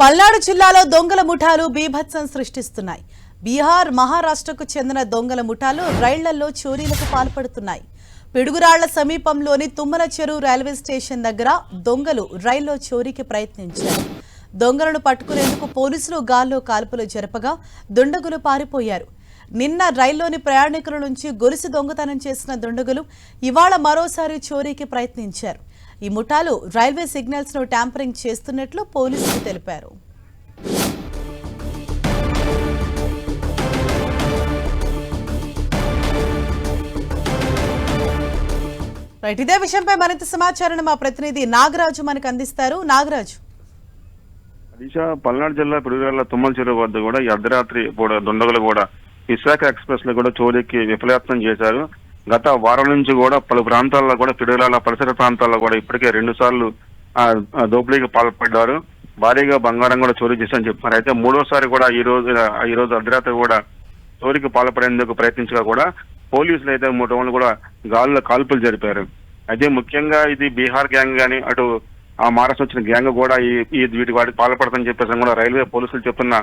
పల్నాడు జిల్లాలో దొంగల ముఠాలు బీభత్సం సృష్టిస్తున్నాయి. బీహార్, మహారాష్ట్రకు చెందిన దొంగల ముఠాలు రైళ్లలో చోరీలకు పాల్పడుతున్నాయి. పిడుగురాళ్ల సమీపంలోని తుమ్మల చెరువు రైల్వే స్టేషన్ దగ్గర దొంగలు రైల్లో చోరీకి ప్రయత్నించారు. దొంగలను పట్టుకునేందుకు పోలీసులు గాల్లో కాల్పులు జరపగా దుండగులు పారిపోయారు. నిన్న రైల్లోని ప్రయాణికుల నుంచి గొలుసు దొంగతనం చేసిన దుండగులు ఇవాళ మరోసారి చోరీకి ప్రయత్నించారు. ఈ ముఠాలు రైల్వే సిగ్నల్స్ ను ట్యాంపరింగ్ చేస్తున్నట్లు పోలీసులు తెలిపారు. ఇదే విషయంపై మరింత సమాచారాన్ని మా ప్రతినిధి నాగరాజు మనకు అందిస్తారు. నాగరాజు, పల్నాడు జిల్లా పిడుగురాళ్ల తుమ్మల చెరువు వద్ద కూడా ఈ అర్ధరాత్రి కూడా దుండగులు కూడా విశాఖ ఎక్స్ప్రెస్ లో కూడా చోరీకి విఫలయత్నం చేశారు. గత వారం నుంచి కూడా పలు ప్రాంతాల్లో కూడా పిడుగురాళ్ల పరిసర ప్రాంతాల్లో కూడా ఇప్పటికే 2 సార్లు దోపిడీకి పాల్పడ్డారు. భారీగా బంగారం కూడా చోరీ చేశారని చెప్తున్నారు. అయితే మూడోసారి కూడా ఈ రోజు అర్ధరాత్రి కూడా చోరీకి పాల్పడేందుకు ప్రయత్నించగా కూడా పోలీసులు అయితే 3 రోజులు కూడా గాల్లో కాల్పులు జరిపారు. అయితే ముఖ్యంగా ఇది బీహార్ గ్యాంగ్ గాని అటు ఆ మహారాష్ట్ర వచ్చిన గ్యాంగ్ కూడా వాటికి పాల్పడతాని చెప్పేసి కూడా రైల్వే పోలీసులు చెప్తున్న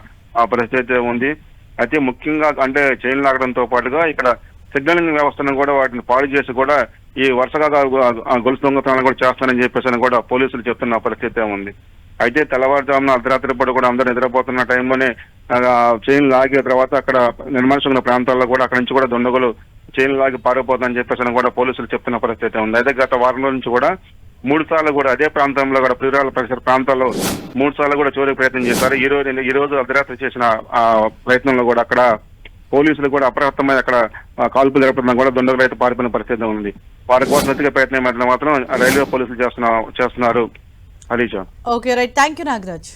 పరిస్థితి ఉంది. అయితే ముఖ్యంగా అంటే చైన్ లాగడంతో పాటుగా ఇక్కడ సిగ్నలింగ్ వ్యవస్థను కూడా వాటిని పాడు చేసి కూడా ఈ వరుసగా గొలుసు దొంగతనాలు కూడా చేస్తానని చెప్పేసి కూడా పోలీసులు చెప్తున్న పరిస్థితి ఉంది. అయితే తెల్లవారుజామున అర్ధరాత్రి పూట కూడా అందరూ నిద్రపోతున్న టైంలోనే చైన్ లాగే తర్వాత అక్కడ నిర్మానుషమైన ప్రాంతాల్లో కూడా అక్కడి నుంచి కూడా దుండగులు చైన్ లాగి పారిపోతుందని చెప్పేసి కూడా పోలీసులు చెప్తున్న పరిస్థితి ఉంది. అయితే గత వారం నుంచి కూడా 3 సార్లు కూడా అదే ప్రాంతంలో కూడా పిడుగురాళ్ల పరిసర ప్రాంతాల్లో 3 సార్లు కూడా చోరీకి ప్రయత్నం చేశారు. ఈ రోజు అర్ధరాత్రి చేసిన ప్రయత్నంలో కూడా అక్కడ పోలీసులు కూడా అప్రమత్తమై అక్కడ కాల్పులు జరపడం కూడా దుండగులు అయితే పారిపోయిన పరిస్థితి ఉంది. వారి కోసం వెతికే ప్రయత్నం మాత్రం రైల్వే పోలీసులు చేస్తున్నారు. Harisha. Okay, right. Thank you Nagaraj.